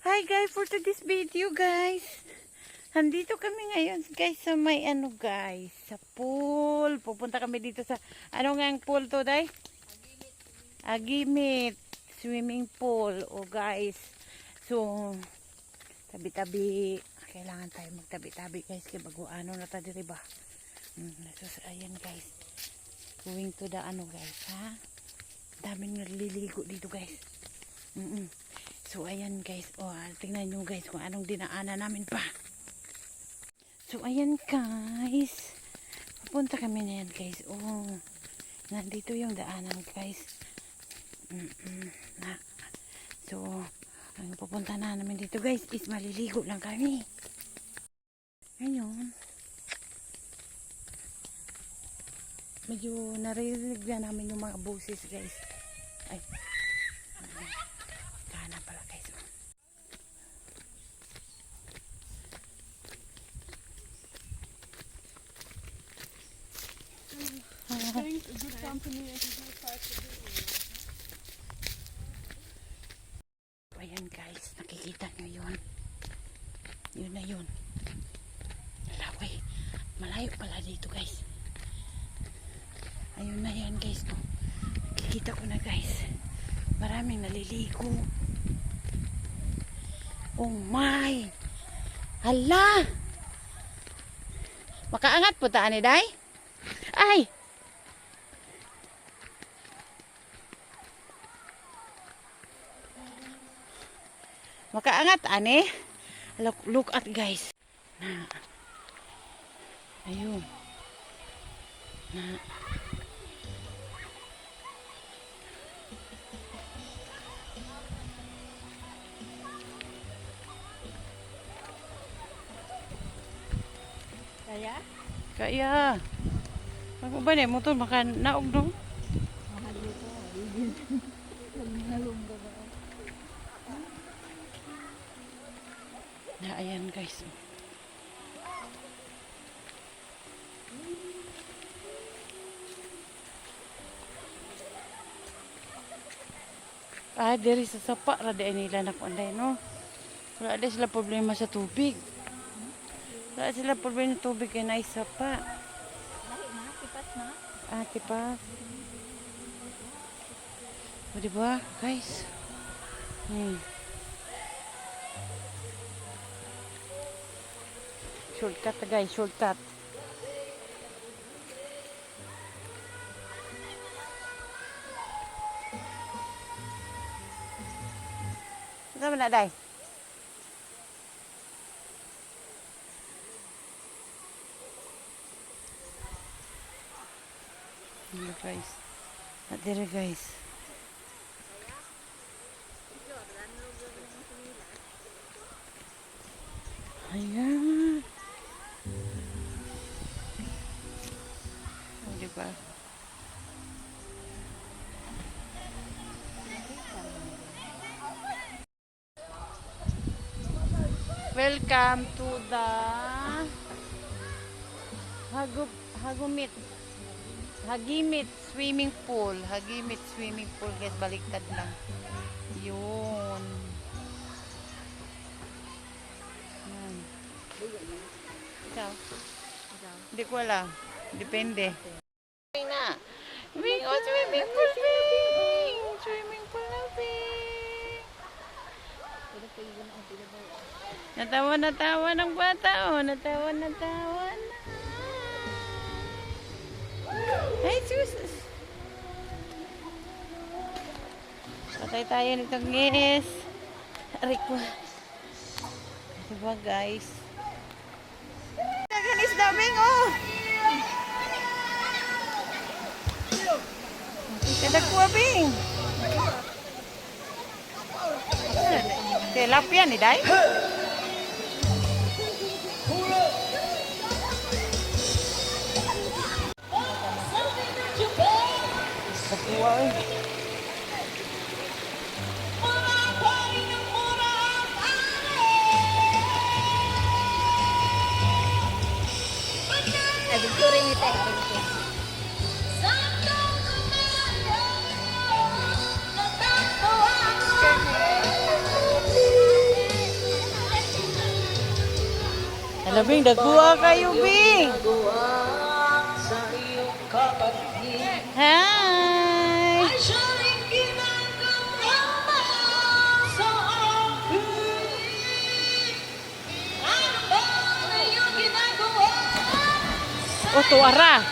Hi guys, for today's video guys. Nandito kami ngayon guys sa may guys, sa pool. Pupunta kami dito sa ano nga ang pool to, day? Agimit swimming pool. O guys. So tabi-tabi, kailangan tayo magtabi-tabi guys kaya bago na ta diri ba. So ayan guys. Going to the guys, ha? Daming naliligo dito guys. So ayan guys, tingnan nyo guys kung anong dinaanan namin pa. So ayan guys, pupunta kami na yan guys. Nandito yung daanan guys. So ang pupunta na namin dito guys is maliligo lang kami. Ngayon medyo naririnig na namin yung mga boses guys. Ay, kana pala guys. Good company as you do part of it. Ayan guys, nakikita nyo yun. Yun na yun. Malaway. Malayo pala dito guys. Ayun na yan guys. Nakikita ko na guys. Maraming naliligo. Oh my! Hala! Makaangat po taan ni day? Ay! Makaangat ane. Look at guys. Ayun. Kaya? Kaya. Ako ba ni motor makan naog dong? Mahal ito. Halong-halong ba? Ayan guys. Diri sa sapa rada nila na kuanday no. Wala ada sila problema sa tubig. Wala sila problema sa tubig kay naay sapa. Lahi na, tipas na. Tipas. O diba guys? Shortcut guys, shortcut. Saan na day? Hello guys. Dire guys. Ayan. Diba? Welcome to the Hagimit swimming pool. Hagimit swimming pool guys, baliktad lang. Yun. Ikaw? Hindi ko alam. Depende. Na. Swimming pool, swimming pool, swimming pool na Natawa ng bata, natawa na. Ay, sus. Patay tayo nitong guys. Aray ko. Diba guys? Naganis daming Kadagwa bing. Tilapia ni day? Labing dagwa kayo, Bing. Hi. Oh, tuara.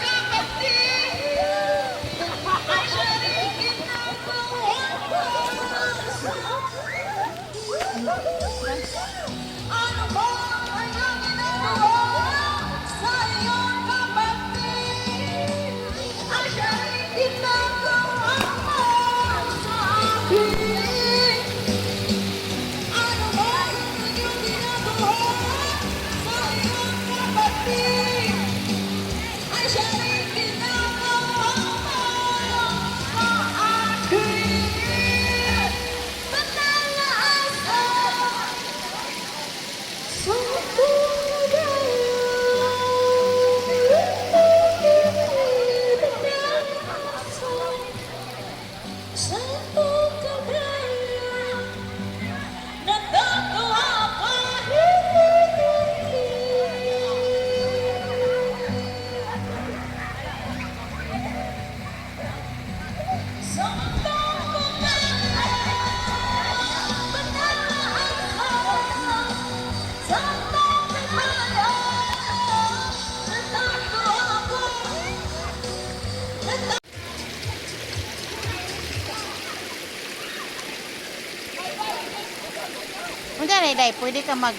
Unsa na day, pwede ka mag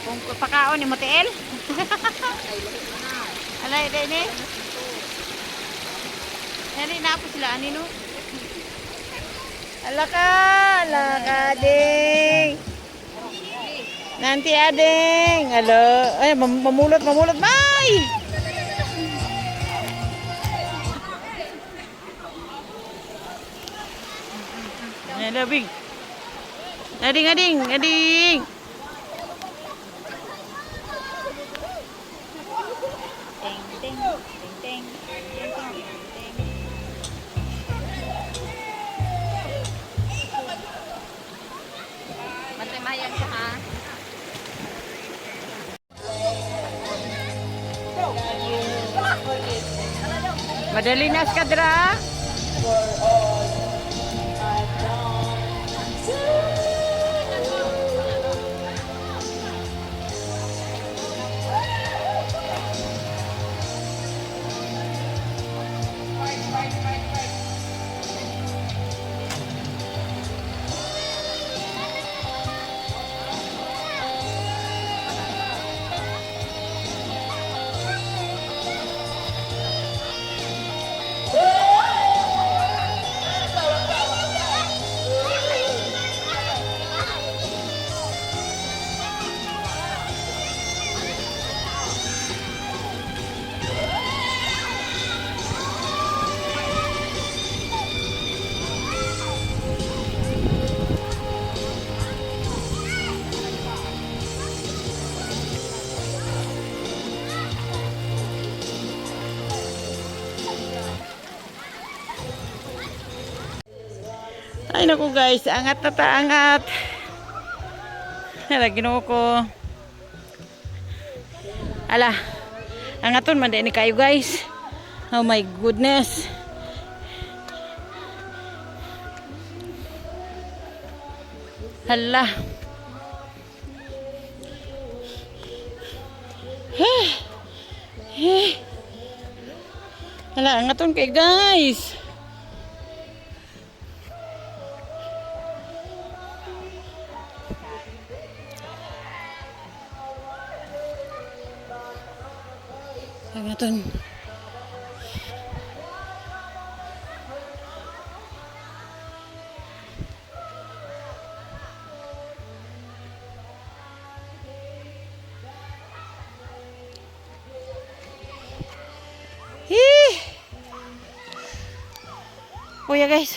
kung pakaon ni motel? Alay day ni. Dali na ako sila ani no. Alaka ding. Nanti ading. Alo, ay mamulot may. Hello, Bing. Ading. Ting. Matemayan ka ha. Madali na sa kadra. Ay naku guys, angat na taangat. Hala, Ginoo ko. Ala, angaton man din ni kayo guys. Oh my goodness. Hala. Hala, angaton kay guys. Angaton. Oh ya guys.